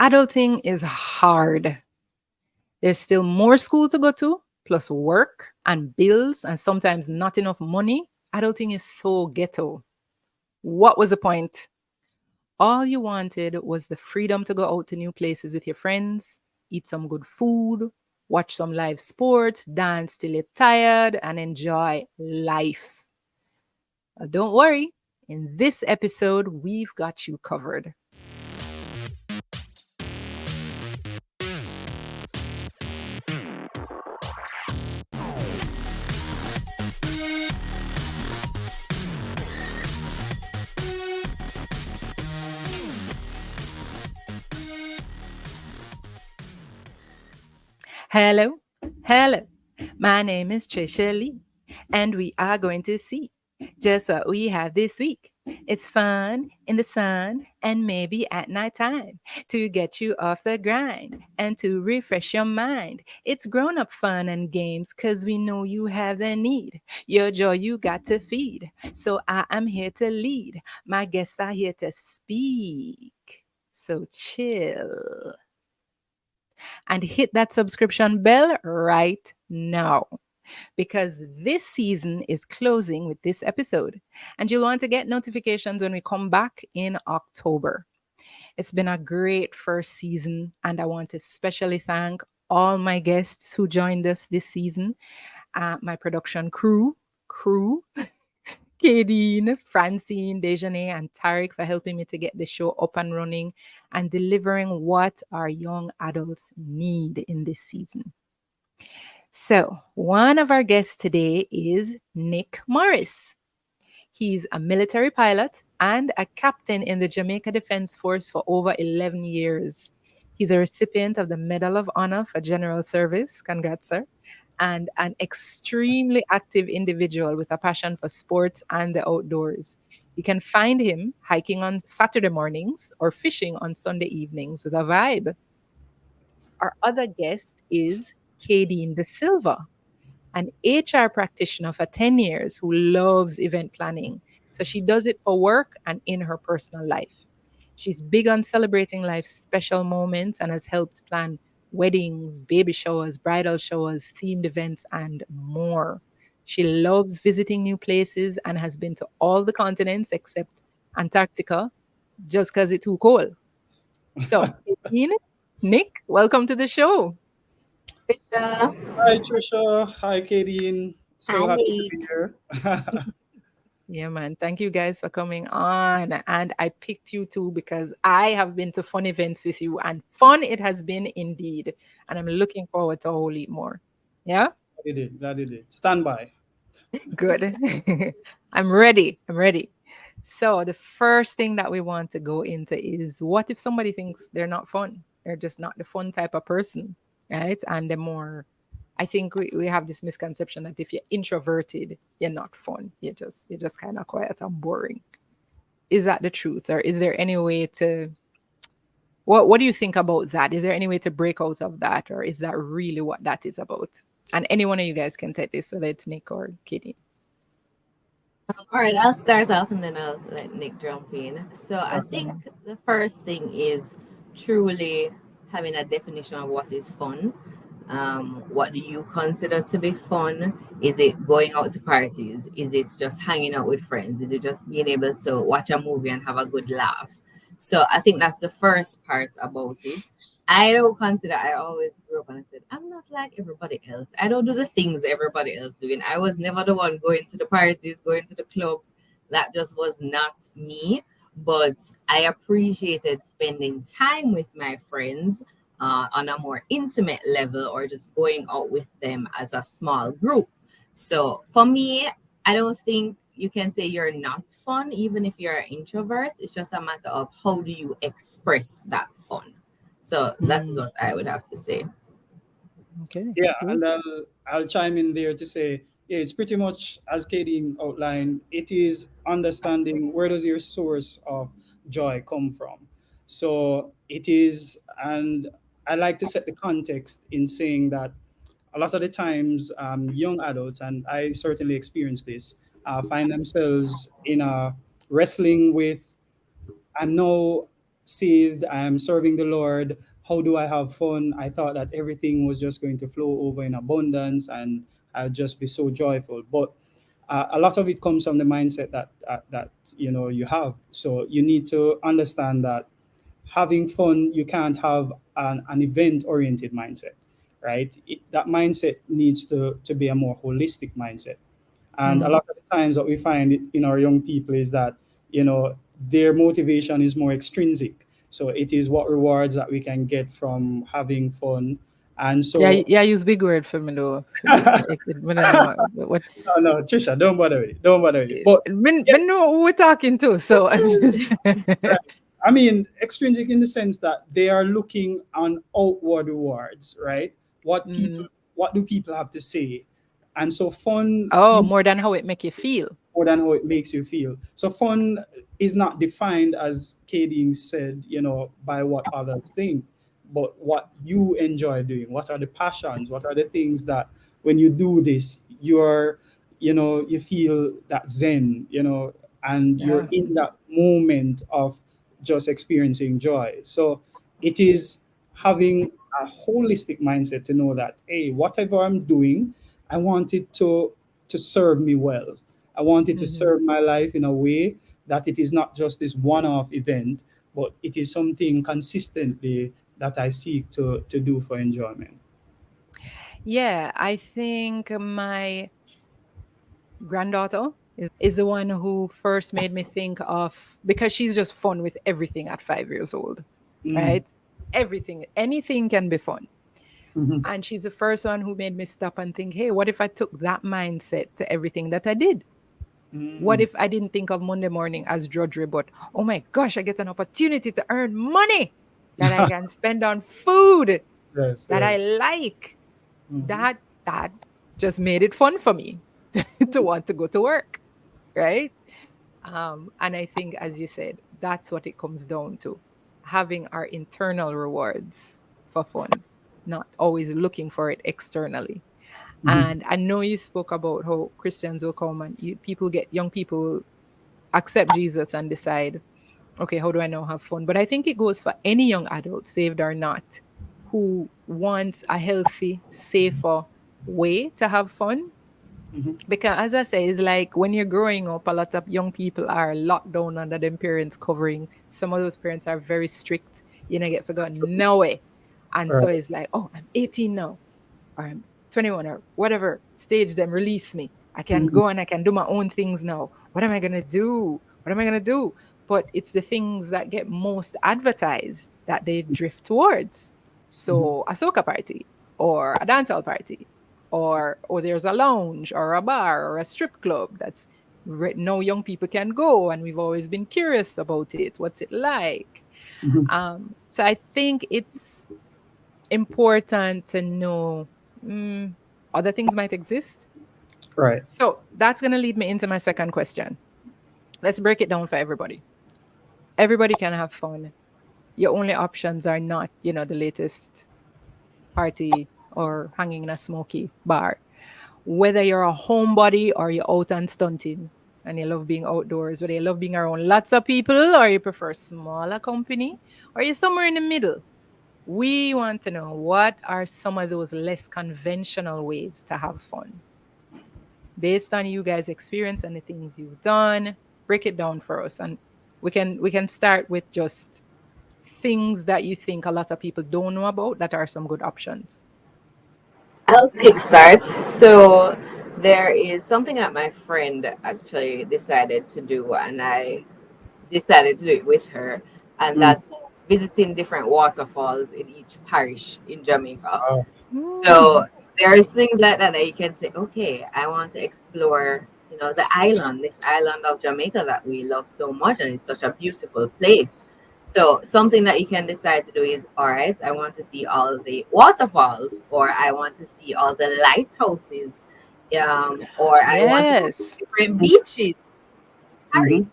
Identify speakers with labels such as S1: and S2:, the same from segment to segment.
S1: Adulting is hard. There's still more school to go to, plus work and bills, and sometimes not enough money. Adulting is so ghetto. What was the point? All you wanted was the freedom to go out to new places with your friends, eat some good food, watch some live sports, dance till you're tired, and enjoy life. Don't worry, in this episode, we've got you covered. Hello, hello. My name is Trisha Lee, and we are going to see just what we have this week. It's fun in the sun and maybe at night time to get you off the grind and to refresh your mind. It's grown up fun and games because we know you have the need. Your joy you got to feed. So I am here to lead. My guests are here to speak. So chill and hit that subscription bell right now because this season is closing with this episode and you'll want to get notifications when we come back in October. It's been a great first season and I want to especially thank all my guests who joined us this season, my production crew, Kadeen, Francine, Dejane, and Tarek for helping me to get the show up and running and delivering what our young adults need in this season. So, one of our guests today is Nick Morris. He's a military pilot and a captain in the Jamaica Defense Force for over 11 years. He's a recipient of the Medal of Honor for General Service. Congrats, sir. And an extremely active individual with a passion for sports and the outdoors. You can find him hiking on Saturday mornings or fishing on Sunday evenings with a vibe. Our other guest is Kadeen De Silva, an HR practitioner for 10 years who loves event planning. So she does it for work and in her personal life. She's big on celebrating life's special moments and has helped plan weddings, baby showers, bridal showers, themed events, and more. She loves visiting new places and has been to all the continents except Antarctica just because it's too cold. So, Ian, Nick, welcome to the show.
S2: Trisha.
S3: Hi, Trisha. Hi, Katie. So
S2: Hi,
S3: happy to be
S2: Nick.
S3: here.
S1: Yeah, man. Thank you guys for coming on. And I picked you too because I have been to fun events with you, and fun it has been indeed. And I'm looking forward to a whole heap more. Yeah?
S3: Glad you did. Glad you did. Stand by.
S1: Good. I'm ready. I'm ready. So, the first thing that we want to go into is what if somebody thinks they're not fun? They're just not the fun type of person, right? And they're more, I think we have this misconception that if you're introverted, you're not fun. You're just kind of quiet and boring. Is that the truth, or is there any way to what do you think about that? Is there any way to break out of that, or is that really what that is about? And any one of you guys can take this, whether it's Nick or Kitty.
S2: All right, I'll start off and then I'll let Nick jump in. So I think
S1: Okay.
S2: the first thing is truly having a definition of what is fun. What do you consider to be fun? Is it going out to parties? Is it just hanging out with friends? Is it just being able to watch a movie and have a good laugh? So I think that's the first part about it. I don't consider, I always grew up and I said, I'm not like everybody else. I don't do the things everybody else doing. I was never the one going to the parties, going to the clubs. That just was not me. But I appreciated spending time with my friends on a more intimate level or just going out with them as a small group. So for me, I don't think you can say you're not fun, even if you're an introvert. It's just a matter of how do you express that fun. So that's
S1: Mm,
S2: what I would have to say.
S1: okay,
S3: Yeah,
S1: cool.
S3: and I'll chime in there to say, yeah, it's pretty much as Katie outlined. It is understanding where does your source of joy come from. So it is, and I like to set the context in saying that a lot of the times, young adults, and I certainly experience this, find themselves in a wrestling with, I know. saved, I'm serving the Lord. How do I have fun? I thought that everything was just going to flow over in abundance and I'd just be so joyful. But a lot of it comes from the mindset that you have. So you need to understand that having fun, you can't have an event oriented mindset, right? That mindset needs to be a more holistic mindset. And a
S1: Mm.
S3: lot of the times, what we find in our young people is that, their motivation is more extrinsic. So it is what rewards that we can get from having fun. And
S1: Yeah,
S3: so,
S1: yeah, use big word for me though. I don't know what.
S3: no, no, Trisha, don't bother with it. Don't bother with it. But yeah,
S1: Me know who we're talking to, so I'm just.
S3: right. I mean, extrinsic in the sense that they are looking on outward rewards, right? What people,
S1: Mm.
S3: what do people have to say? And so fun,
S1: Oh, more than how it make you feel.
S3: more than how it makes you feel. So fun is not defined, as Katie said, by what others think, but what you enjoy doing. What are the passions? What are the things that when you do this, you feel that zen, and you're
S1: Yeah.
S3: in that moment of just experiencing joy. So it is having a holistic mindset to know that, hey, whatever I'm doing, I want it to serve me well. I want it to
S1: Hmm.
S3: serve my life in a way that it is not just this one-off event, but it is something consistently that I seek to do for enjoyment.
S1: Yeah, I think my granddaughter is the one who first made me think of, because she's just fun with everything at 5 years old,
S3: Mm.
S1: right? Everything, anything can be fun.
S3: Mhm.
S1: And she's the first one who made me stop and think, hey, what if I took that mindset to everything that I did? What
S3: Mm.
S1: if I didn't think of Monday morning as drudgery, but oh my gosh, I get an opportunity to earn money that I can spend on food
S3: Yes,
S1: that I
S3: yes.
S1: like?
S3: Mhm.
S1: That just made it fun for me to want to go to work, right? And I think, as you said, that's what it comes down to, having our internal rewards for fun, not always looking for it externally.
S3: Mhm.
S1: And I know you spoke about how Christians will come and young people accept Jesus and decide, okay, how do I now have fun? But I think it goes for any young adult, saved or not, who wants a healthy, safer way to have fun.
S3: Mhm.
S1: Because as I say, it's like when you're growing up, a lot of young people are locked down under them parents covering. Some of those parents are very strict. You know, get forgotten no way. And so
S3: Right.
S1: it's like, oh, I'm 18 now, or I'm 21, or whatever stage them release me. I can
S3: Mhm.
S1: go and I can do my own things now. What am I gonna do? What am I gonna do? But it's the things that get most advertised that they drift towards.
S3: Mhm.
S1: So a soca party, or a dancehall party, or there's a lounge or a bar or a strip club that's no young people can go, and we've always been curious about it. What's it like?
S3: Mhm.
S1: So I think it's important to know, mm, other things might exist.
S3: Right.
S1: So that's going to lead me into my second question. Let's break it down for everybody. Everybody can have fun. Your only options are not, the latest party or hanging in a smoky bar. Whether you're a homebody or you're out and stunting and you love being outdoors, whether you love being around lots of people or you prefer smaller company or you're somewhere in the middle, we want to know, what are some of those less conventional ways to have fun? Based on you guys' experience and the things you've done, break it down for us. And we can start with just things that you think a lot of people don't know about that are some good options.
S2: I'll kickstart. So there is something that my friend actually decided to do, and I decided to do it with her, and
S3: Mm.
S2: that's visiting different waterfalls in each parish in Jamaica.
S3: Wow.
S2: So
S1: Mm.
S2: there's things like that that you can say, okay, I want to explore, the island, this island of Jamaica that we love so much, and it's such a beautiful place. So something that you can decide to do is, all right, I want to see all the waterfalls, or I want to see all the lighthouses, or I want to go to
S1: Yes.
S2: different
S3: Mhm.
S2: beaches. Paris.
S3: Mhm.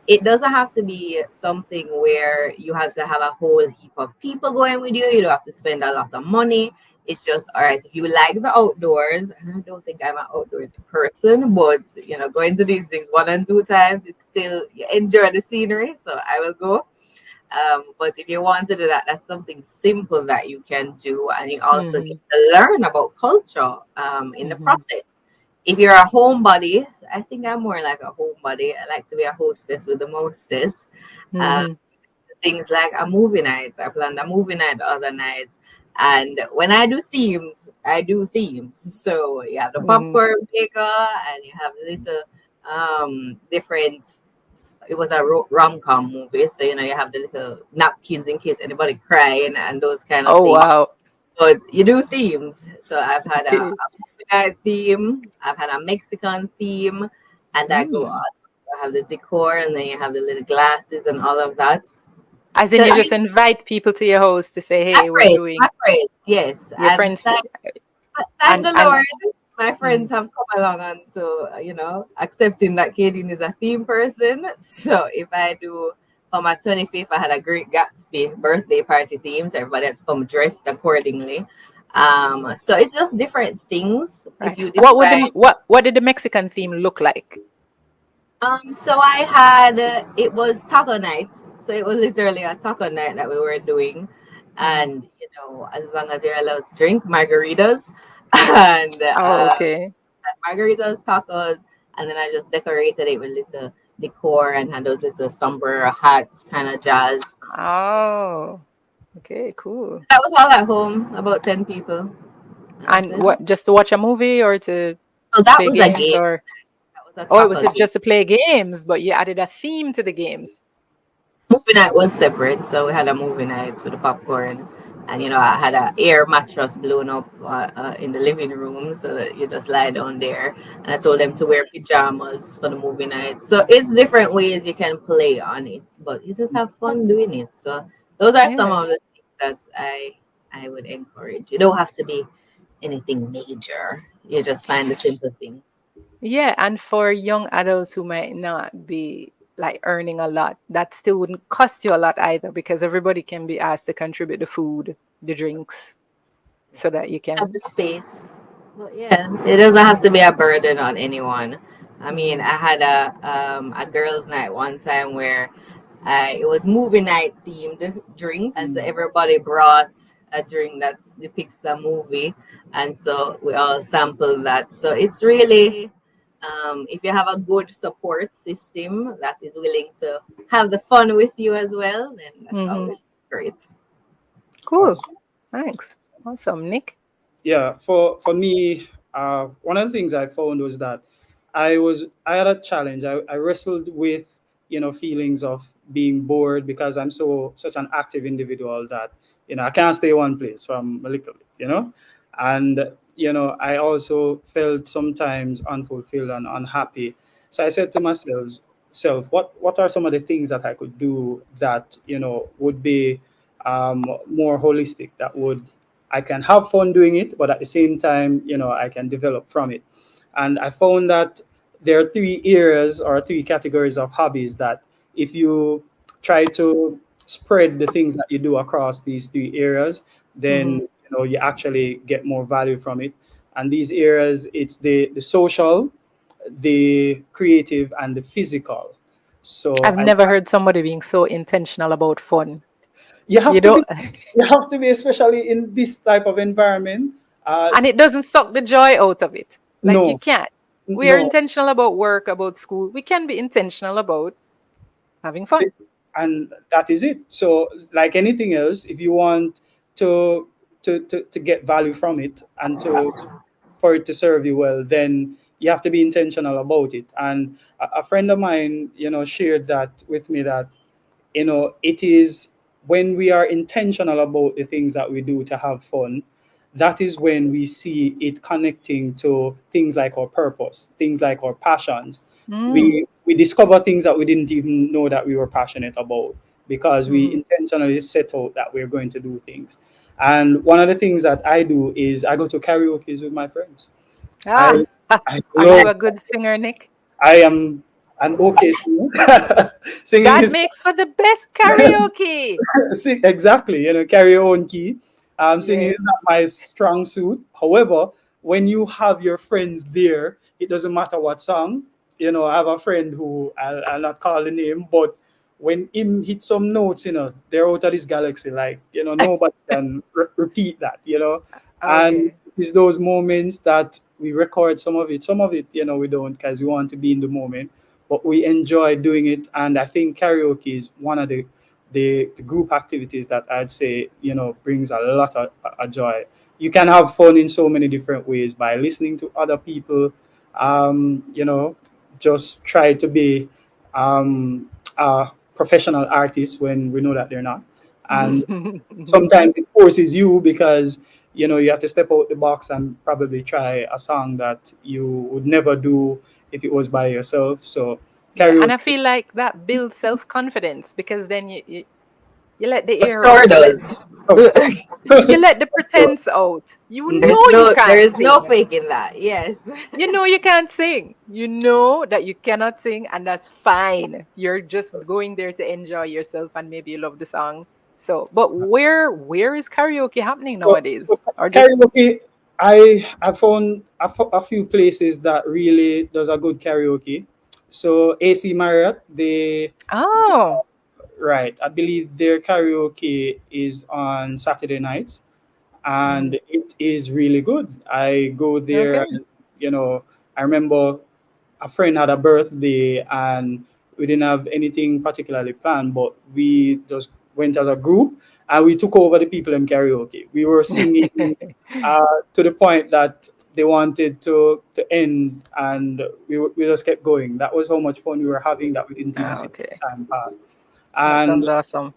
S2: It doesn't have to be something where you have to have a whole heap of people going with you. You don't have to spend a lot of money. It's just, all right, if you like the outdoors, and I don't think I'm an outdoors person, but going to these things one and two times, it's still, you enjoy the scenery. So I will go. But if you want to do that, that's something simple that you can do, and you also get
S1: Mm-hmm.
S2: to learn about culture in the
S1: Mm-hmm.
S2: process. If you're a homebody, I think I'm more like a homebody. I like to be a hostess with the mostest. Um,
S1: Mm-hmm.
S2: things like a movie night. I planned a movie night the other night. And when I do themes, I do themes. So you have the
S1: Mm-hmm.
S2: popcorn maker and you have little different. It was a rom-com movie, so you have the little napkins in case anybody crying and those kind of
S1: Oh
S2: things.
S1: wow.
S2: But you do themes. So I've had a
S1: Okay.
S2: movie night theme, I've had a Mexican theme, and I go
S1: Mm.
S2: on. I have the decor, and then you have the little glasses and all of that.
S1: As in
S2: So
S1: you just invite people to your house to say,
S2: my
S1: hey, we're
S2: friends,
S1: doing
S2: yes,
S1: your
S2: and
S1: friends
S2: thank
S1: and
S2: the
S1: and
S2: Lord, my
S1: mm,
S2: friends have come along and to accepting that Kaden is a theme person. So if I do for my 25th, I had a Great Gatsby birthday party theme, so everybody has come dressed accordingly. So it's just different things. If
S1: right.
S2: you
S1: What would
S2: decide
S1: what did the Mexican theme look like?
S2: So I had it was taco night. So it was literally a taco night that we were doing,
S1: Mm-hmm.
S2: and as long as you're allowed to drink margaritas, and
S1: Oh, okay.
S2: margaritas, tacos, and then I just decorated it with little decor and had those little sombrero hats, kind of jazz.
S1: Oh, okay, cool.
S2: That was all at home, about 10 people. That's
S1: And
S2: it.
S1: what, just to watch a movie or to
S2: So that
S1: play
S2: was a
S1: games
S2: game.
S1: or
S2: That was a
S1: oh, it was
S2: taco game.
S1: just to play games, but you added a theme to the games.
S2: Movie night was separate, so we had a movie night with the popcorn, and I had a air mattress blown up in the living room, so that you just lie down there. And I told them to wear pajamas for the movie night. So it's different ways you can play on it, but you just have fun doing it. So those are some
S1: Yeah.
S2: of the things that I would encourage. You don't have to be anything major. You just find the simple things.
S1: Yeah, and for young adults who might not be like earning a lot, that still wouldn't cost you a lot either because everybody can be asked to contribute the food, the drinks, so that you
S2: Have
S1: can.
S2: the space. But yeah, it doesn't have to be a burden on anyone. I mean,
S1: Mhm.
S2: I had a girls' night one time where it was movie night themed drinks, and so everybody brought a drink that depicts a movie, and so we all sampled that. So it's really, if you have a good support system that is willing to have the fun with you as well, then that's
S1: Mhm.
S2: always great.
S1: Cool. Thanks. Awesome, Nick.
S3: Yeah, for me, one of the things I found was that I had a challenge. I wrestled with feelings of being bored because I'm such an active individual that I can't stay one place from a little bit, and I also felt sometimes unfulfilled and unhappy. So I said to myself, what are some of the things that I could do that would be more holistic, that would I can have fun doing it, but at the same time, I can develop from it. And I found that there are three areas or three categories of hobbies that if you try to spread the things that you do across these three areas, then
S1: Mhm.
S3: you actually get more value from it. And these areas, it's the social, the creative, and the physical. So
S1: I've never heard somebody being so intentional about fun.
S3: you
S1: You
S3: have to be
S1: don't,
S3: you have to be, especially in this type of environment.
S1: and it doesn't suck the joy out of it. Like you
S3: No,
S1: can't. We are
S3: no,
S1: intentional about work, about school. We can be intentional about having fun.
S3: and that is it. So, like anything else, if you want to to get value from it and to for it to serve you well, then you have to be intentional about it. And a friend of mine, shared that with me, that it is when we are intentional about the things that we do to have fun, that is when we see it connecting to things like our purpose, things like our passions.
S1: Mm.
S3: We discover things that we didn't even know that we were passionate about because we
S1: Mhm.
S3: intentionally set out that we're going to do things. And one of the things that I do is I go to karaoke with my friends. I
S1: Ah,
S3: I
S1: are
S3: love
S1: you a good singer, Nick?
S3: I am an okay singer. Singing
S1: That
S3: is
S1: makes for the best karaoke.
S3: Exactly, carry your own key. Singing is
S1: Yes.
S3: not my strong suit. However, when you have your friends there, it doesn't matter what song. I have a friend who I'll not call the name, but when him hit some notes, they're out of this galaxy. Like, nobody can repeat that, And
S1: Okay.
S3: it's those moments that we record some of it. Some of it, we don't because we want to be in the moment, but we enjoy doing it. And I think karaoke is one of the group activities that I'd say, brings a lot of joy. You can have fun in so many different ways by listening to other people. Um, you know, just try to be a professional artist when we know that they're not. And sometimes it forces you because you have to step out the box and probably try a song that you would never do if it was by yourself. So
S1: Yeah, and I
S3: karaoke.
S1: feel like that builds self-confidence because then you let the
S2: It
S1: air
S2: sure
S1: out.
S2: does.
S3: Oh,
S1: You let the
S3: sure.
S1: pretense out. You
S3: Mhm.
S1: know you
S2: There
S1: can't
S2: is no
S1: sing.
S2: faking that. Yes.
S1: You know you can't sing. You know that you cannot sing, and that's fine. You're just going there to enjoy yourself, and maybe you love the song. So, but where is karaoke happening
S3: So
S1: nowadays? Or just
S3: karaoke, I found a few places that really does a good karaoke. So AC Marriott,
S1: oh,
S3: right, I believe their karaoke is on Saturday nights, and
S1: mm,
S3: it is really good. I go there,
S1: okay.
S3: you know, I remember a friend had a birthday and we didn't have anything particularly planned, but we just went as a group and we took over the people in karaoke. We were singing to the point that they wanted to end, and we just kept going. That was how much fun we were having that we didn't even see
S1: Okay,
S3: time pass.
S1: that
S3: And
S1: sounds awesome.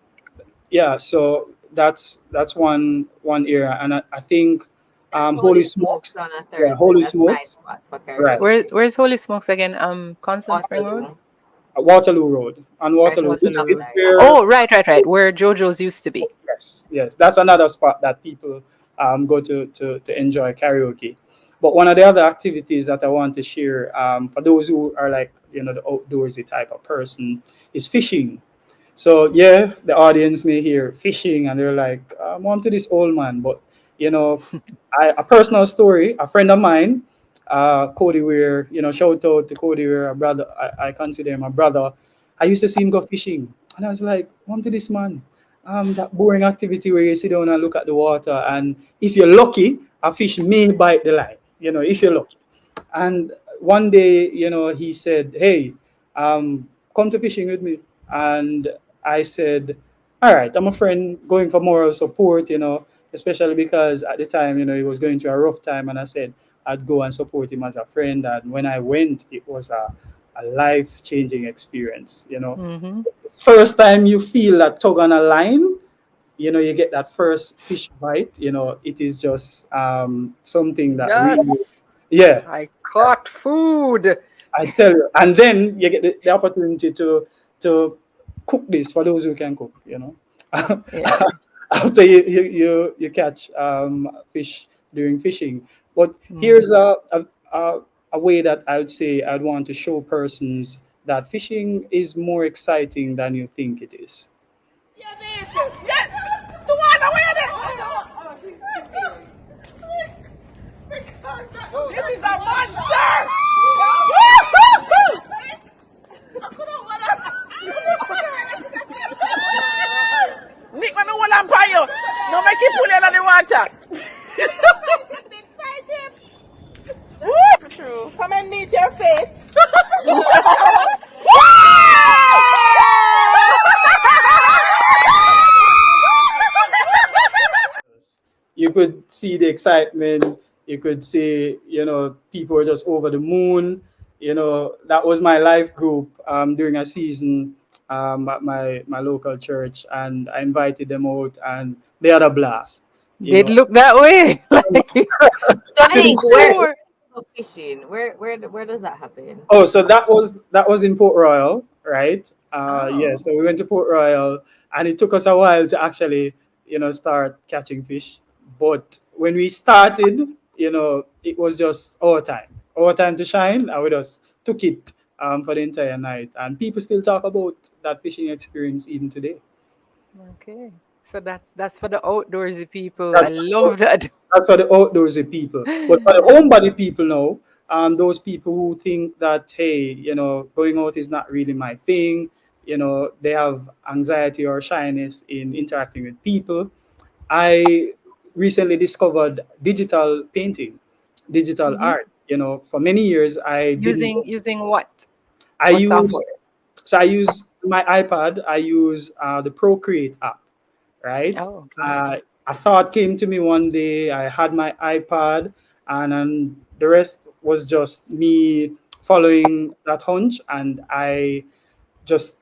S3: yeah, so that's one era, and I think
S2: There's
S3: Holy
S2: Holy Smokes
S3: Smokes,
S2: on a
S3: yeah,
S2: Thursday.
S3: Holy
S2: That's a nice
S3: Smokes,
S2: spot for
S3: right,
S2: karaoke.
S1: Where's Holy Smokes again? Constant Spring Road.
S2: Waterloo.
S3: Waterloo Road, on
S2: I
S3: Waterloo.
S2: think it's
S1: Waterloo
S2: up
S3: It's
S1: Road.
S2: there, yeah.
S3: where,
S1: Oh, right. Where JoJo's used to be.
S3: yes, yes, that's another spot that people go to enjoy karaoke. But one of the other activities that I want to share, for those who are like the outdoorsy type of person, is fishing. So yeah, the audience may hear fishing and they're like, I'm on to this old man. But you know, a personal story, a friend of mine, Cody Weir, shout out to Cody Weir, a brother. I consider him a brother. I used to see him go fishing, and I was like, on to this man. That boring activity where you sit down and look at the water, and if you're lucky, a fish may bite the line. If you're lucky. And one day, he said, "Hey, come to fishing with me." And I said, "All right, I'm a friend going for moral support, especially because at the time, he was going through a rough time." And I said I'd go and support him as a friend. And when I went, it was a life changing experience.
S1: Mm-hmm.
S3: First time you feel that tug on a line, you get that first fish bite. It is just something that really,
S1: Yes,
S3: yeah,
S1: I caught food.
S3: I tell you. And then you get the opportunity to cook this for those who can cook.
S1: Yeah.
S3: After you catch fish during fishing. But here's
S1: Mm.
S3: a way that I would say I'd want to show persons that fishing is more exciting than you think it is.
S4: This is a monster! Nick, man, no one on you. No make you pull out of the water. True. Come and meet your fate.
S3: You could see the excitement. You could see, people were just over the moon. That was my life group during a season at my local church, and I invited them out, and they had a blast. You
S1: Did
S3: know,
S1: look that way. Like,
S2: So
S1: I'm
S2: Nick, where
S1: sure.
S2: do you go fishing? Where does that happen?
S3: Oh, so that was in Port Royal, right? Yeah,
S2: Oh.
S3: so we went to Port Royal, and it took us a while to actually, start catching fish. But when we started, it was just our time to shine, and we just took it for the entire night. And people still talk about that fishing experience even today.
S1: Okay. So that's for the outdoorsy people. I
S3: That's
S1: love that.
S3: That's for the outdoorsy people. But for the homebody people now, those people who think that, hey, going out is not really my thing, they have anxiety or shyness in interacting with people. I recently discovered digital painting, digital
S1: Hmm.
S3: art. For many years I didn't.
S1: Using what?
S3: I
S1: What
S3: use
S1: software?
S3: so I use my iPad. I use the Procreate app, right?
S1: Oh, okay.
S3: A thought came to me one day. I had my iPad, and then the rest was just me following that hunch, and I just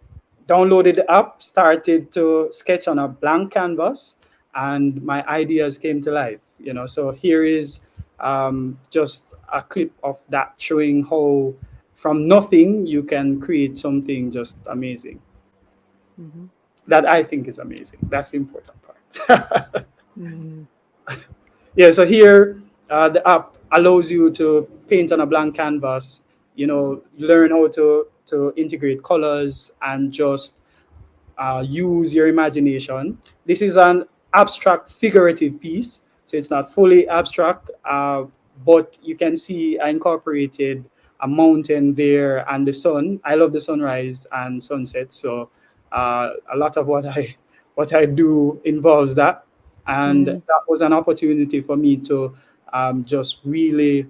S3: downloaded the app, started to sketch on a blank canvas, and my ideas came to life. So here is just a clip of that showing how from nothing you can create something just amazing.
S1: Hmm.
S3: That I think is amazing. That's the important part.
S1: Hmm.
S3: Yeah, so here the app allows you to paint on a blank canvas, learn how to integrate colors and just use your imagination. This is an abstract figurative piece, so it's not fully abstract, but you can see I incorporated a mountain there and the sun. I love the sunrise and sunset, so a lot of what I do involves that, and
S1: Hmm.
S3: that was an opportunity for me to just really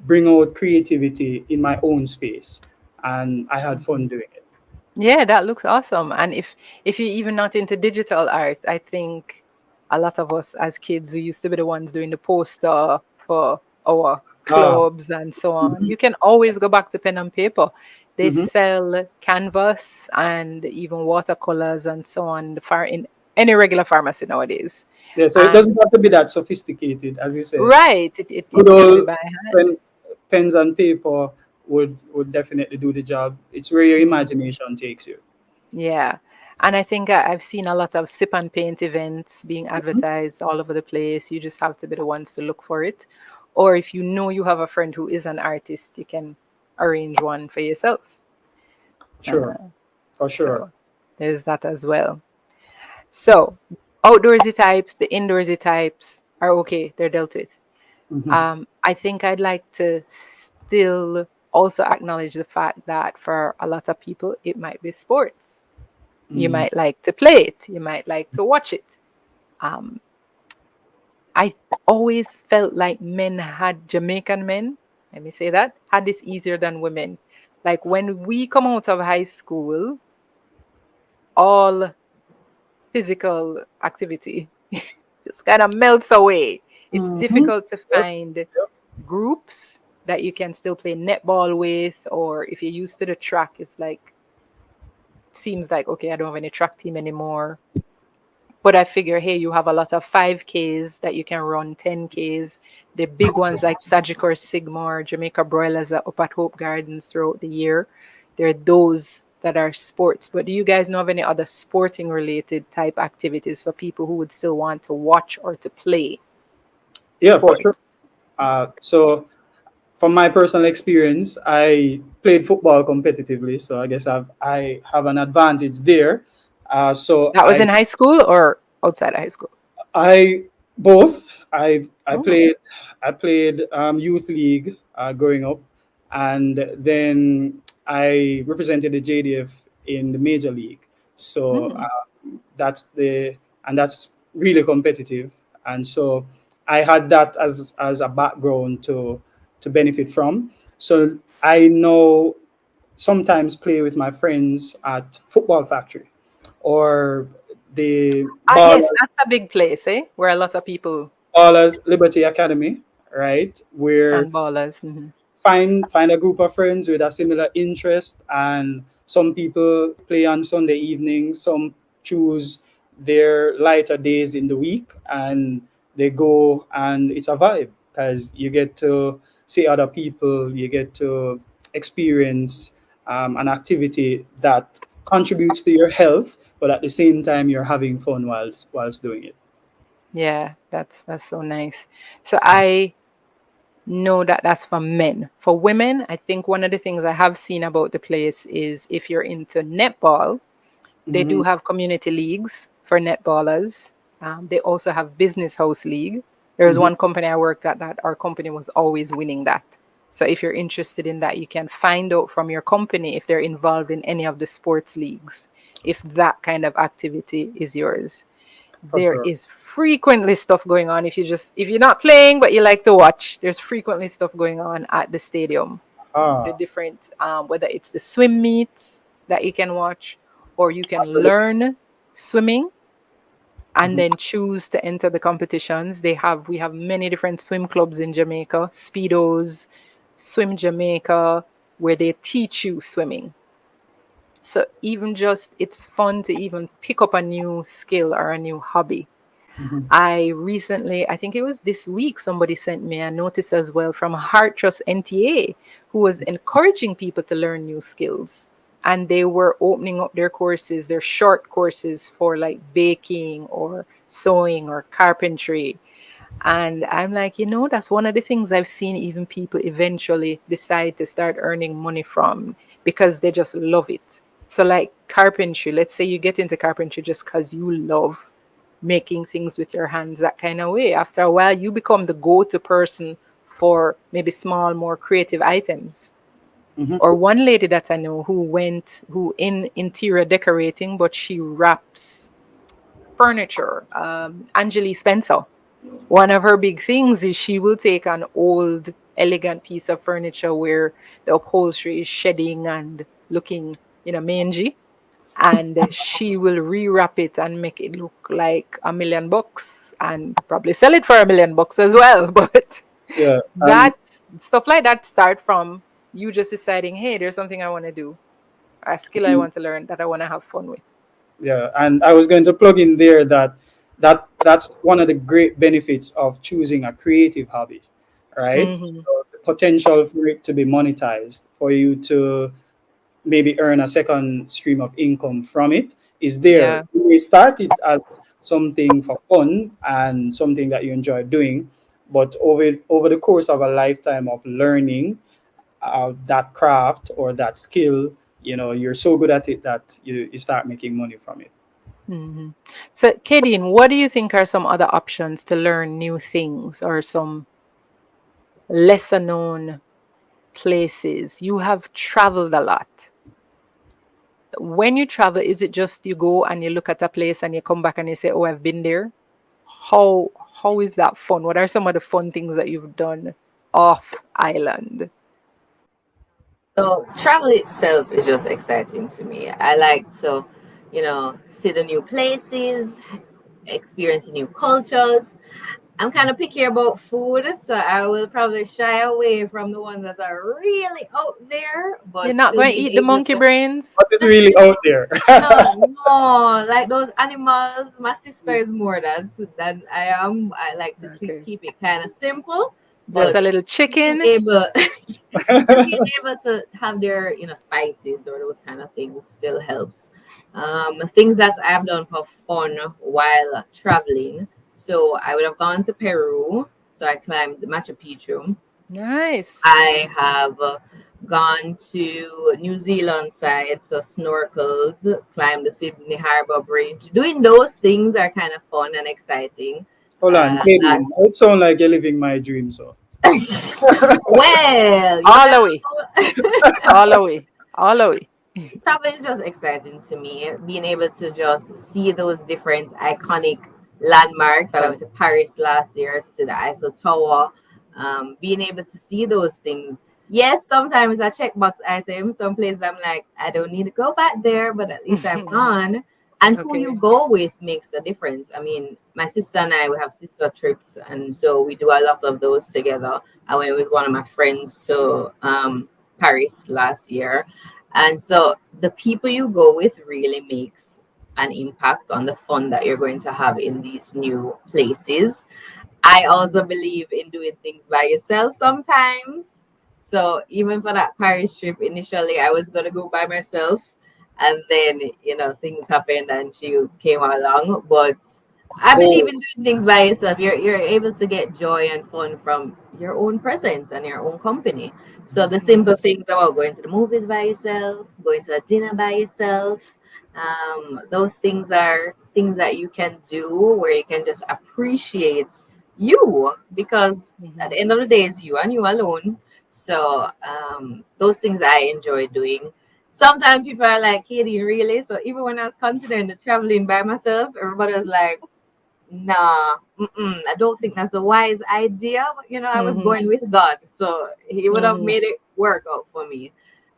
S3: bring out creativity in my own space, and I had
S1: Hmm.
S3: fun doing it.
S1: Yeah, that looks awesome. And if you're even not into digital art, I think a lot of us as kids, we used to be the ones doing the poster for our
S3: Ah,
S1: clubs and so on.
S3: mhm,
S1: You can always go back to pen and paper. They
S3: mhm.
S1: sell canvas and even watercolors and so on in any regular pharmacy nowadays.
S3: Yeah, so it doesn't
S1: And
S3: have to be that sophisticated, as you said.
S1: right,
S3: Good
S1: it can be
S3: old
S1: by hand.
S3: pen, pens and paper would definitely do the job. It's where your
S1: Mm.
S3: imagination takes you.
S1: Yeah. And I think I've seen a lot of sip and paint events being
S3: Mhm.
S1: advertised all over the place. You just have to be the ones to look for it. Or if you know you have a friend who is an artist, you can arrange one for yourself.
S3: Sure,
S1: Uh,
S3: for sure.
S1: so there's that as well. So outdoorsy types, the indoorsy types are okay, they're dealt with.
S3: Hmm.
S1: I think I'd like to still also acknowledge the fact that for a lot of people, it might be sports. You
S3: Mm.
S1: might like to play it, you might like to watch it. Um, I always felt like men had Jamaican men, let me say that, had this easier than women. Like when we come out of high school, all physical activity just kind of melts away. It's
S3: Hmm.
S1: difficult to
S3: Yep,
S1: find
S3: yep.
S1: groups that you can still play netball with, or if you're used to the track, it's like, seems like, okay, I don't have any track team anymore. But I figure, hey, you have a lot of 5Ks that you can run, 10Ks. The big ones like Sagicor Sigmar, Jamaica Broilers are up at Hope Gardens throughout the year. There are those that are sports. But do you guys know of any other sporting related type activities for people who would still want to watch or to play
S3: Yeah, for sure.
S1: sports?
S3: So from my personal experience, I played football competitively, so I guess I have an advantage there. So
S1: That was in high school or outside of high school?
S3: I both. I
S1: Oh.
S3: played youth league growing up, and then I represented the JDF in the major league. So
S1: Mm.
S3: that's really competitive, and so I had that as a background to benefit from. So I know sometimes play with my friends at Football Factory or the
S1: Ah, yes, that's a big place, eh? Where a lot of people
S3: Ballers Liberty Academy, right? Where
S1: and ballers. Hmm.
S3: find a group of friends with a similar interest, and some people play on Sunday evenings, some choose their lighter days in the week, and they go, and it's a vibe because you get to see other people, you get to experience an activity that contributes to your health, but at the same time you're having fun whilst doing it.
S1: Yeah, that's so nice. So I know that that's for men. For women, I think one of the things I have seen about the place is if you're into netball, they do
S3: Mhm.
S1: have community leagues for netballers. They also have business house league. There was
S3: Mhm.
S1: one company I worked at that our company was always winning that. So if you're interested in that, you can find out from your company if they're involved in any of the sports leagues, if that kind of activity is yours.
S3: For
S1: There
S3: sure.
S1: is frequently stuff going on. If you're not playing but you like to watch, there's frequently stuff going on at the stadium. The
S3: Ah,
S1: different whether it's the swim meets that you can watch, or you can
S3: absolutely.
S1: learn swimming and
S3: Mhm,
S1: then choose to enter the competitions. We have many different swim clubs in Jamaica, Speedos, Swim Jamaica, where they teach you swimming. So even just it's fun to even pick up a new skill or a new hobby.
S3: mhm,
S1: I think it was this week, somebody sent me a notice as well from Heart Trust NTA, who was encouraging people to learn new skills. And they were opening up their courses, their short courses for like baking or sewing or carpentry. And I'm like, that's one of the things I've seen even people eventually decide to start earning money from because they just love it. So, like carpentry, let's say you get into carpentry just because you love making things with your hands that kind of way. After a while, you become the go to person for maybe small, more creative items.
S3: mhm.
S1: Or one lady that I know who in interior decorating, but she wraps furniture. Angeli Spencer, one of her big things is she will take an old, elegant piece of furniture where the upholstery is shedding and looking, mangy, and she will rewrap it and make it look like $1 million and probably sell it for $1 million as well. But
S3: Yeah, and
S1: that stuff like that start from you just deciding, hey, there's something I want to do, a skill I
S3: mm,
S1: want to learn that I want to have fun with.
S3: yeah, and I was going to plug in there that that's one of the great benefits of choosing a creative hobby, right?
S1: Hmm.
S3: So the potential for it to be monetized, for you to maybe earn a second stream of income from it is there.
S1: Yeah.
S3: You may start it as something for fun and something that you enjoy doing, but over the course of a lifetime of learning that craft or that skill, you're so good at it that you start making money from it.
S1: Hmm. So, Kadeen, what do you think are some other options to learn new things or some lesser known places? You have traveled a lot. When you travel, is it just you go and you look at a place and you come back and you say, "Oh, I've been there"? How how is that fun? What are some of the fun things that you've done off island?
S2: So travel itself is just exciting to me. I like to, see the new places, experience new cultures. I'm kind of picky about food, so I will probably shy away from the ones that are really out there,
S1: You're
S2: but
S1: not
S2: still
S1: going to
S2: being
S1: eat the
S2: able
S1: monkey
S2: to.
S1: brains?
S3: What is really out there?
S2: No, like those animals. My sister is more than I am. I like to keep
S1: Okay.
S2: keep it kind of simple,
S1: Just
S2: but
S1: a little
S2: being
S1: chicken.
S2: able to being able to have their spices or those kind of things still helps. Things that I've done for fun while traveling. So I would have gone to Peru. So I climbed the Machu Picchu.
S1: Nice.
S2: I have gone to New Zealand side, so snorkeled, climbed the Sydney Harbour Bridge. Doing those things are kind of fun and exciting.
S3: Hold on, Katie.
S2: Last,
S3: It sounds like you're living my dream. So
S2: well,
S1: All the way. All the way. All the way.
S2: travel is just exciting to me. Being able to just see those different iconic landmarks. I went to Paris last year to see the Eiffel Tower. Being able to see those things. Yes, sometimes a checkbox item. Some places I'm like, I don't need to go back there, but at least I'm gone. And who you
S1: Okay.
S2: go with makes a difference. I mean, my sister and I, we have sister trips, and so we do a lot of those together. I went with one of my friends to Paris last year, and so the people you go with really makes an impact on the fun that you're going to have in these new places. I also believe in doing things by yourself sometimes. So even for that Paris trip, initially I was gonna go by myself, and then things happened and she came along. But I believe
S3: oh,
S2: in doing things by yourself. You're able to get joy and fun from your own presence and your own company. So the simple things about going to the movies by yourself, going to a dinner by yourself, those things are things that you can do where you can just appreciate you, because at
S1: Mhm.
S2: the end of the day it's you and you alone. So those things I enjoy doing. Sometimes people are like, Katie, really? So even when I was considering the traveling by myself, everybody was like, nah, I don't think that's a wise idea. But I was
S1: Mm-hmm.
S2: going with God, so He would have
S1: Mm-hmm.
S2: made it work out for me.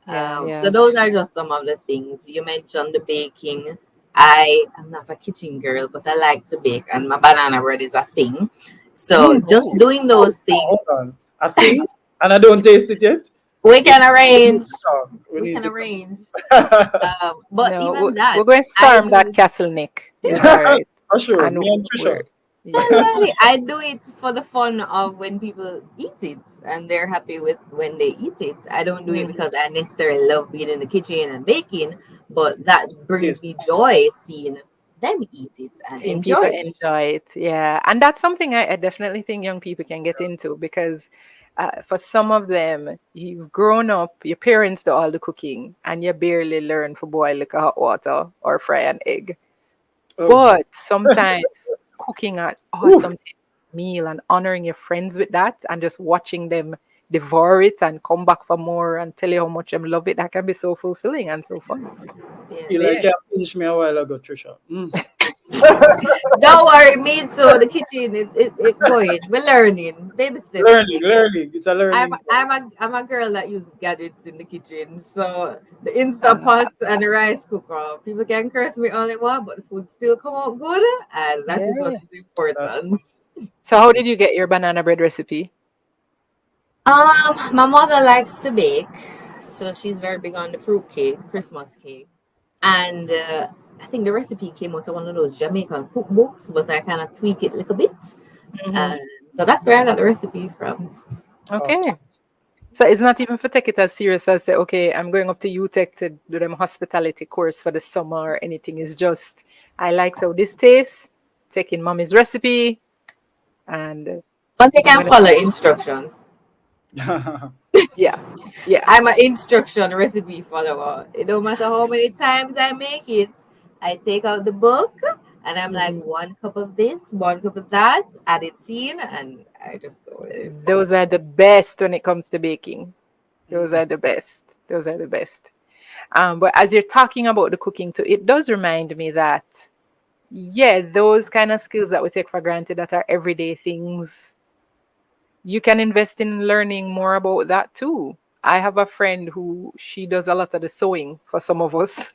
S1: Yeah,
S2: So
S1: yeah.
S2: those are just some of the things you mentioned. The baking. I am not a kitchen girl, but I like to bake, and my banana bread is a thing. So
S3: Mm.
S2: just
S1: Oh,
S2: doing those things,
S3: Hold on. I think, and I don't taste it yet.
S2: we
S3: We,
S2: can
S3: we need
S2: arrange.
S3: to talk. We
S2: We
S3: need
S2: can
S3: to
S2: arrange.
S3: talk.
S2: But
S1: no,
S2: even that,
S1: we're going to
S2: I
S1: storm that
S2: do.
S1: castle, Nick. It's all right.
S3: For sure.
S1: And
S3: Me and
S1: we're,
S3: Trisha.
S1: yeah.
S2: I do it for the fun of when people eat it and they're happy with when they eat it. I don't do it
S1: Mhm.
S2: because I necessarily love being in the kitchen and baking, but that brings
S3: Yes.
S2: me joy seeing them eat it and
S1: Seeing
S2: enjoy
S1: people
S2: it.
S1: enjoy it. Yeah. And that's something I definitely think young people can get into because for some of them, you've grown up, your parents do all the cooking, and you barely learn to boil like a hot water or fry an egg.
S3: Oh,
S1: But
S3: geez.
S1: sometimes cooking an
S3: Ooh.
S1: awesome meal and honoring your friends with that and just watching them devour it and come back for more and tell you how much them love it, that can be so fulfilling and so fun.
S2: Yes.
S3: Feel
S1: So
S3: like
S1: yeah.
S3: you finished me a while ago, Trisha. Mm.
S2: Don't worry, me too. The kitchen, it going. We're learning. Baby steps,
S3: Learning,
S2: Nick.
S3: learning. It's a
S2: I'm
S3: learning curve.
S2: I'm a I'm a girl that uses gadgets in the kitchen. So the
S1: Uh,
S2: Instapots and the rice cooker. People can curse me all they want, but the food still come out good, and that is what
S1: yeah.
S2: is
S3: That's
S2: important.
S1: So how did you get your banana bread recipe?
S2: My mother likes to bake, so she's very big on the fruit cake, Christmas cake, and I think the recipe came out of one of those Jamaican cookbooks, but I kind of tweak it a little bit,
S1: Hmm.
S2: and so that's where I got the recipe from.
S3: awesome.
S1: Okay. So it's not even for take it as serious as say, okay, I'm going up to UTech to do them hospitality course for the summer or anything. It's just I like how this tastes, taking mommy's recipe, and
S2: Once you
S1: I'm
S2: can
S1: gonna
S2: follow instructions.
S1: yeah, yeah.
S2: I'm an instruction recipe follower. It don't matter how many times I make it. I take out the book and I'm like,
S1: Mhm.
S2: 1 cup of this, 1 cup of that, add it in, and I just go with it.
S1: Those are the best when it comes to baking. Those
S3: Mm.
S1: are the best. Those are the best. But as you're talking about the cooking too, it does remind me that yeah, those kind of skills that we take for granted that are everyday things, you can invest in learning more about that too. I have a friend who she does a lot of the sewing for some of us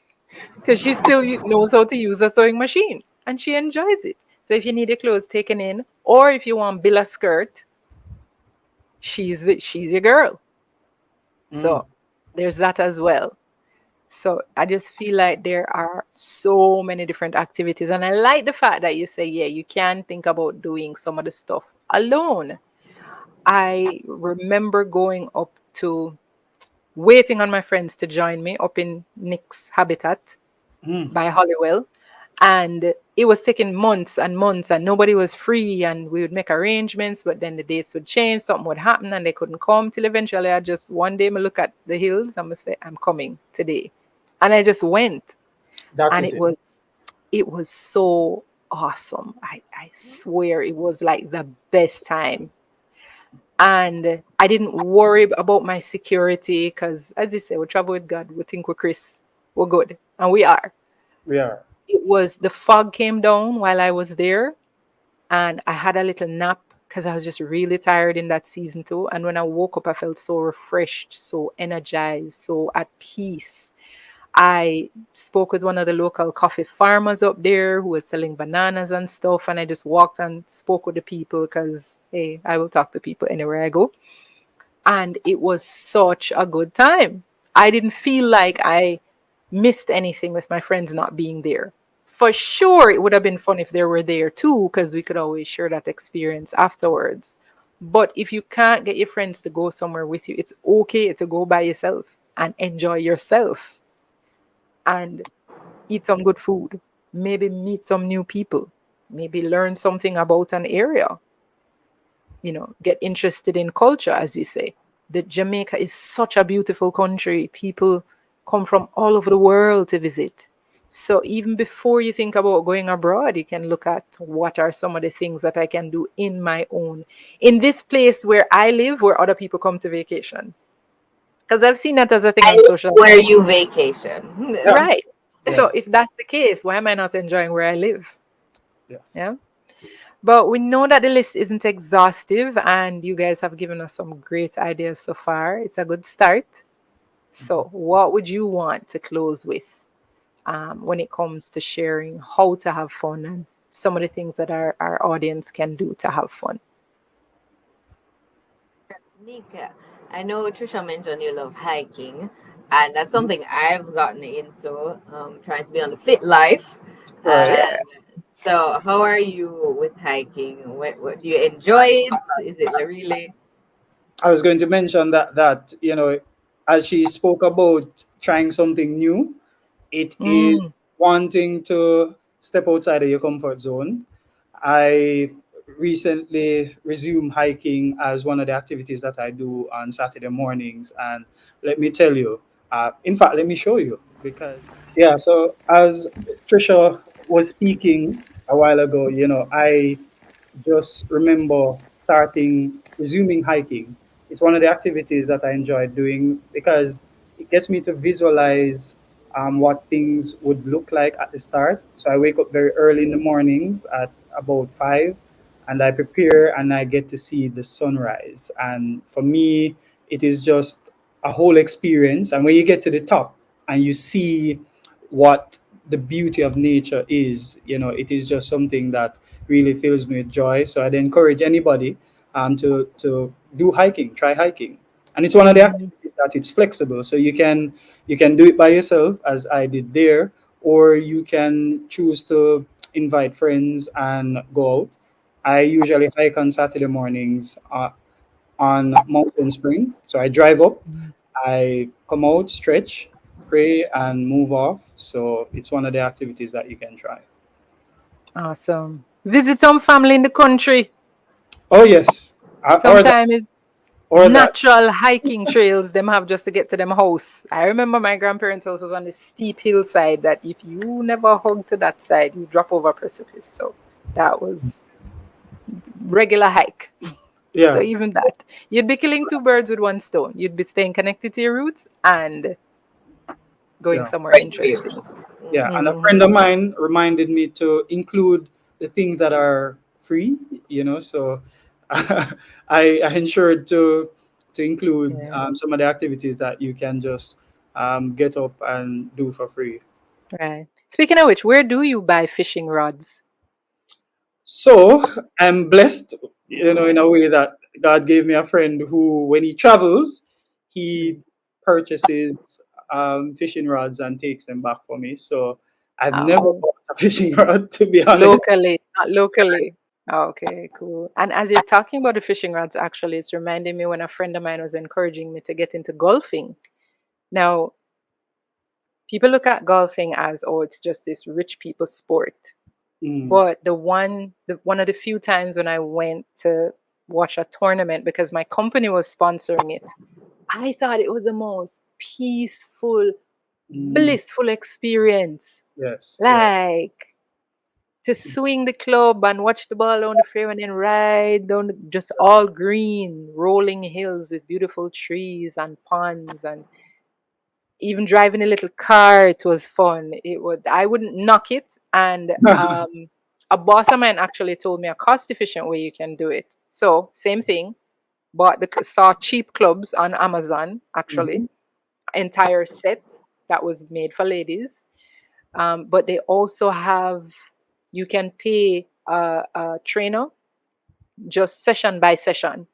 S1: because she still knows how to use a sewing machine and she enjoys it. So if you need your clothes taken in, or if you want bill a skirt, she's your girl.
S3: Mm.
S1: So there's that as well. So I just feel like there are so many different activities. And I like the fact that you say, yeah, you can think about doing some of the stuff alone. I remember going up to waiting on my friends to join me up in Nick's habitat
S3: Mm.
S1: by Hollywell. And it was taking months and months, and nobody was free. And we would make arrangements, but then the dates would change, something would happen, and they couldn't come till eventually I just one day I look at the hills, I'm gonna say, I'm coming today. And I just went,
S3: That
S1: and
S3: is it.
S1: it was so awesome. I swear it was like the best time. And I didn't worry about my security because, as you say, we travel with God. We think we're Chris. We're good. And we are.
S3: We are.
S1: It was the fog came down while I was there, and I had a little nap because I was just really tired in that season too. And when I woke up, I felt so refreshed, so energized, so at peace. I spoke with one of the local coffee farmers up there who was selling bananas and stuff. And I just walked and spoke with the people because, hey, I will talk to people anywhere I go. And it was such a good time. I didn't feel like I missed anything with my friends not being there. For sure, it would have been fun if they were there too, because we could always share that experience afterwards. But if you can't get your friends to go somewhere with you, it's okay to go by yourself and enjoy yourself and eat some good food, maybe meet some new people, maybe learn something about an area, get interested in culture, as you say. The Jamaica is such a beautiful country. People come from all over the world to visit. So even before you think about going abroad, you can look at what are some of the things that I can do in my own, in this place where I live, where other people come to vacation. Because I've seen that as a thing
S2: I
S1: on
S2: live
S1: social
S2: where
S1: media.
S2: you vacation.
S3: Yeah.
S1: Right. So
S3: Yes.
S1: if that's the case, why am I not enjoying where I live?
S3: Yes.
S1: Yeah. But we know that the list isn't exhaustive, and you guys have given us some great ideas so far. It's a good start.
S3: Mhm.
S1: So, what would you want to close with when it comes to sharing how to have fun and some of the things that our audience can do to have fun?
S2: Nika, I know Trisha mentioned you love hiking, and that's something I've gotten into, trying to be on the fit life.
S3: Right.
S1: Yeah.
S2: And so, how are you with hiking? What do you enjoy it? Is it like really?
S3: I was going to mention that as she spoke about trying something new, it
S1: Mm,
S3: is wanting to step outside of your comfort zone. I recently resumed hiking as one of the activities that I do on Saturday mornings, and let me tell you, in fact, let me show you because yeah. So as Trisha was speaking a while ago, I just remember resuming hiking. It's one of the activities that I enjoy doing because it gets me to visualize what things would look like at the start. So I wake up very early in the mornings at about 5, and I prepare and I get to see the sunrise. And for me, it is just a whole experience. And when you get to the top and you see what the beauty of nature is, it is just something that really fills me with joy. So I'd encourage anybody to do hiking, try hiking. And it's one of the
S1: mm,
S3: activities that it's flexible. So you can do it by yourself as I did there, or you can choose to invite friends and go out. I usually hike on Saturday mornings on Mountain Spring. So I drive up,
S1: mm.
S3: I come out, stretch, pray, and move off. So it's one of the activities that you can try.
S1: Awesome. Visit some family in the country.
S3: Oh yes, or that,
S1: Sometimes it's
S3: or that.
S1: natural hiking trails them have just to get to them house. I remember my grandparents' house was on this steep hillside that if you never hug to that side, you drop over a precipice. So that was regular hike. So
S3: Yeah,
S1: even that, you'd be killing two birds with one stone. You'd be staying connected to your roots and going
S3: yeah.
S1: somewhere interesting.
S2: Experience.
S3: Yeah, and a
S1: Hmm.
S3: friend of mine reminded me to include the things that are free, so I ensured to include
S1: Yeah,
S3: some of the activities that you can just get up and do for free.
S1: right. Speaking of which, where do you buy fishing rods?
S3: So I'm blessed, in a way that God gave me a friend who, when he travels, he purchases fishing rods and takes them back for me. So I've never
S1: Oh,
S3: bought a fishing rod, to be honest.
S1: locally, not locally. Okay, cool. And as you're talking about the fishing rods, actually, it's reminding me when a friend of mine was encouraging me to get into golfing. Now, people look at golfing as, oh, it's just this rich people sport.
S3: Mm,
S1: But one of the few times when I went to watch a tournament because my company was sponsoring it, I thought it was the most peaceful,
S3: mm,
S1: blissful experience.
S3: yes, yeah.
S1: Like to swing the club and watch the ball down the fairway and then ride down just all green, rolling hills with beautiful trees and ponds and even driving a little car. It was fun. I wouldn't knock it. And a boss of mine actually told me a cost efficient way you can do it. So same thing. Saw cheap clubs on Amazon actually,
S3: Mhm.
S1: entire set that was made for ladies. But they also have, you can pay a trainer just session by session.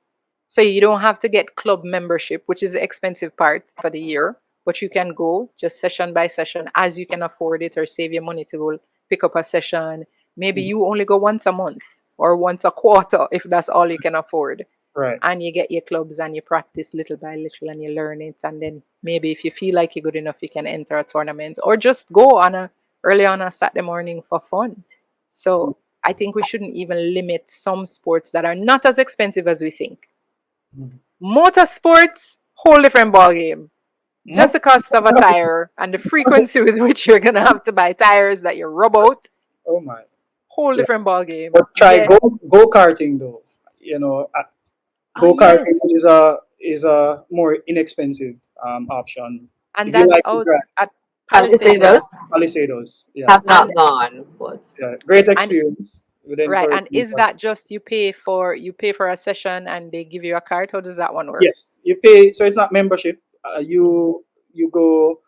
S1: So you don't have to get club membership, which is the expensive part for the year, but you can go just session by session as you can afford it or save your money to go pick up a session. Maybe
S3: Mhm.
S1: you only go once a month or once a quarter if that's all you can afford.
S3: Right.
S1: And you get your clubs and you practice little by little and you learn it. And then maybe if you feel like you're good enough, you can enter a tournament or just go on a early on a Saturday morning for fun. So I think we shouldn't even limit some sports that are not as expensive as we think.
S3: Mhm.
S1: Motorsports, whole different ball game. Just the cost of a tire and the frequency with which you're gonna have to buy tires that you rub out,
S3: Oh my.
S1: whole
S3: Yeah.
S1: different ball game.
S3: But try
S1: Yeah.
S3: go karting those. You know,
S1: Oh
S3: go karting
S1: yes.
S3: is a more inexpensive option
S1: And
S3: if you
S1: that's
S3: like to
S1: out
S3: drive.
S1: at
S2: Palisados
S1: Palisados.
S3: Palisados, yeah,
S2: have
S1: And
S2: not gone, but
S3: yeah, great
S1: and
S3: experience. Would
S1: right.
S3: encourage
S1: And is
S3: people.
S1: that just you pay for a session and they give you a card? How does that one work?
S3: Yes, you pay, so it's not membership.
S1: Mhm,
S3: You go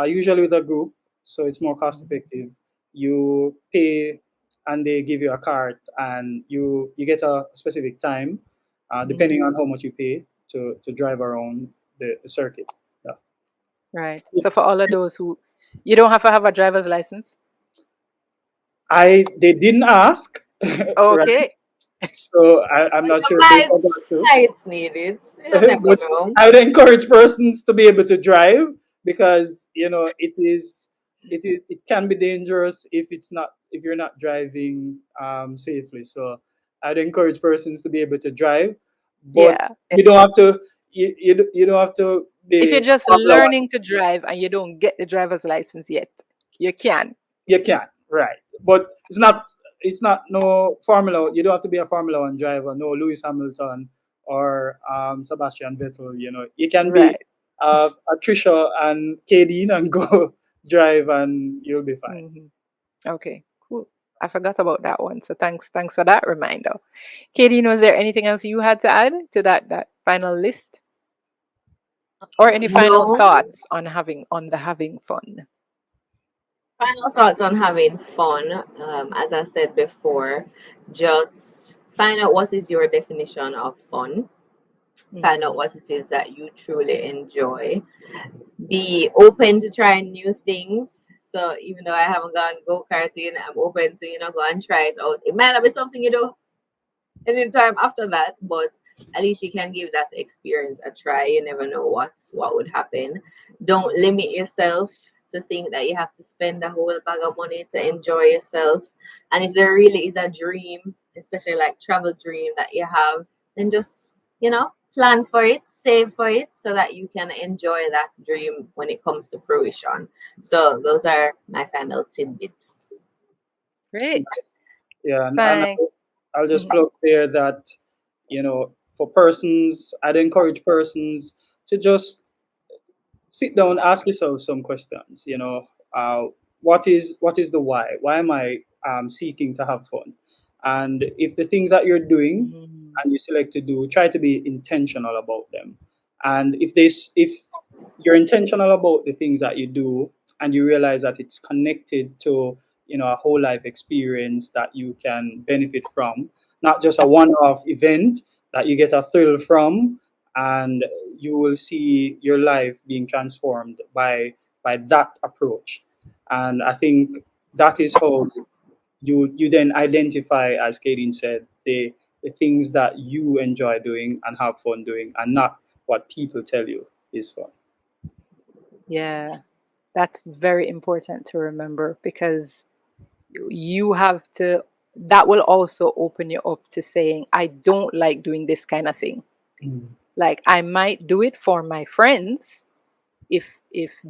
S3: usually with a group, so it's more cost
S1: mhm,
S3: effective. You pay, and they give you a card, and you get a specific time,
S1: mhm.
S3: depending on how much you pay to drive around the circuit. Yeah.
S1: Right. So for all of those who you don't have to have a driver's license.
S3: They didn't ask, right?
S1: Okay.
S3: So I'm not
S2: you
S3: sure if they
S2: might,
S3: forgot to.
S2: might need it. You never
S3: But
S2: know.
S3: I would encourage persons to be able to drive, because it can be dangerous if you're not driving safely. So I'd encourage persons to be able to drive, but
S1: Yeah.
S3: you don't have to you don't have to
S1: If
S3: be
S1: you're
S3: a
S1: just
S3: Formula One.
S1: learning to drive and you don't get the driver's license yet, you can.
S3: You can, right? But it's not no Formula. You don't have to be a Formula One driver. No Lewis Hamilton or Sebastian Vettel. You can be
S1: Right.
S3: a Trisha and Kadeen and go drive, and you'll be fine.
S1: Hmm. Okay. Cool. I forgot about that one. So thanks for that reminder. Katie, was there anything else you had to add to that final list? Or any final
S2: No.
S1: thoughts on having fun?
S2: Final thoughts on having fun. As I said before, just find out what is your definition of fun. Find out
S1: Hmm.
S2: what it is that you truly enjoy. Be open to trying new things. So even though I haven't gone go karting, I'm open to go and try it out. It might not be something you do anytime after that, but at least you can give that experience a try. You never know what would happen. Don't limit yourself to think that you have to spend a whole bag of money to enjoy yourself. And if there really is a dream, especially like travel dream that you have, then just plan for it, save for it, so that you can enjoy that dream when it comes to fruition. So those are my final tidbits.
S1: Great.
S3: Yeah, and
S1: Thank.
S3: I'll just
S1: Mhm.
S3: plug there that for persons, I'd encourage persons to just sit down, ask yourself some questions. What is the why? Why am I seeking to have fun? And if the things that you're doing
S1: Mhm.
S3: and you select to do, try to be intentional about them. And if you're intentional about the things that you do, and you realize that it's connected to a whole life experience that you can benefit from, not just a one-off event that you get a thrill from, and you will see your life being transformed by that approach. And I think that is how you then identify, as Kadeen said, the things that you enjoy doing and have fun doing, and not what people tell you is fun.
S1: Yeah, that's very important to remember because you have to, that will also open you up to saying, I don't like doing this kind of thing.
S3: Mm.
S1: Like I might do it for my friends if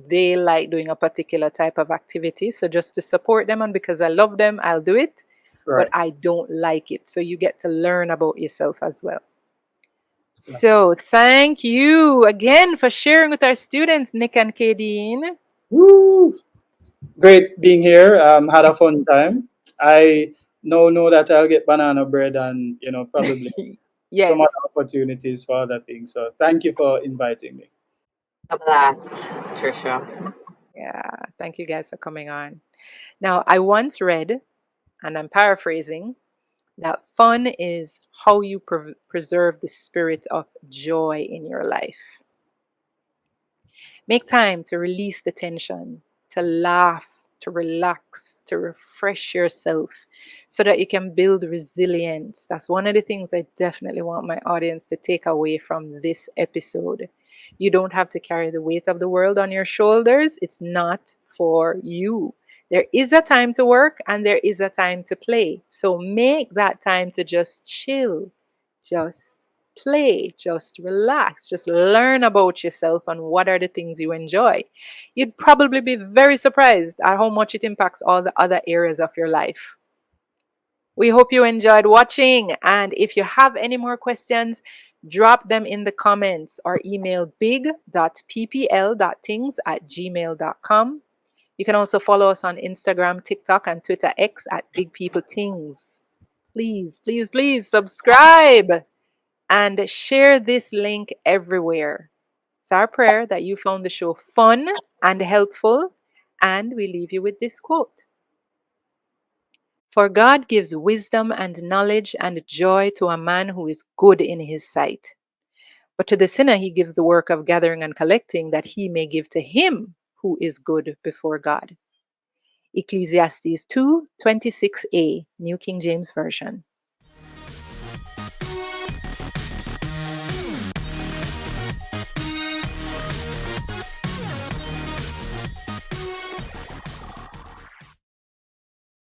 S1: they like doing a particular type of activity. So just to support them and because I love them, I'll do it, but
S3: Right.
S1: I don't like it. So you get to learn about yourself as well.
S3: Yeah.
S1: So thank you again for sharing with our students, Nick and Kadeen.
S3: Woo! Great being here. Had a fun time. I know that I'll get banana bread and probably some other
S1: Yes.
S3: opportunities for other things. So thank you for inviting me.
S2: A blast, Trisha.
S1: Yeah. Thank you guys for coming on. Now, I once read, and I'm paraphrasing, that fun is how you preserve the spirit of joy in your life. Make time to release the tension, to laugh, to relax, to refresh yourself so that you can build resilience. That's one of the things I definitely want my audience to take away from this episode. You don't have to carry the weight of the world on your shoulders, it's not for you. There is a time to work and there is a time to play. So make that time to just chill, just play, just relax, just learn about yourself and what are the things you enjoy. You'd probably be very surprised at how much it impacts all the other areas of your life. We hope you enjoyed watching, and if you have any more questions, drop them in the comments or email big.ppl.tings@gmail.com. You can also follow us on Instagram, TikTok, and Twitter X at big.ppl.tings. Please, please, please subscribe and share this link everywhere. It's our prayer that you found the show fun and helpful, and we leave you with this quote. For God gives wisdom and knowledge and joy to a man who is good in his sight. But to the sinner he gives the work of gathering and collecting, that he may give to him who is good before God. Ecclesiastes 2:26a, New King James Version.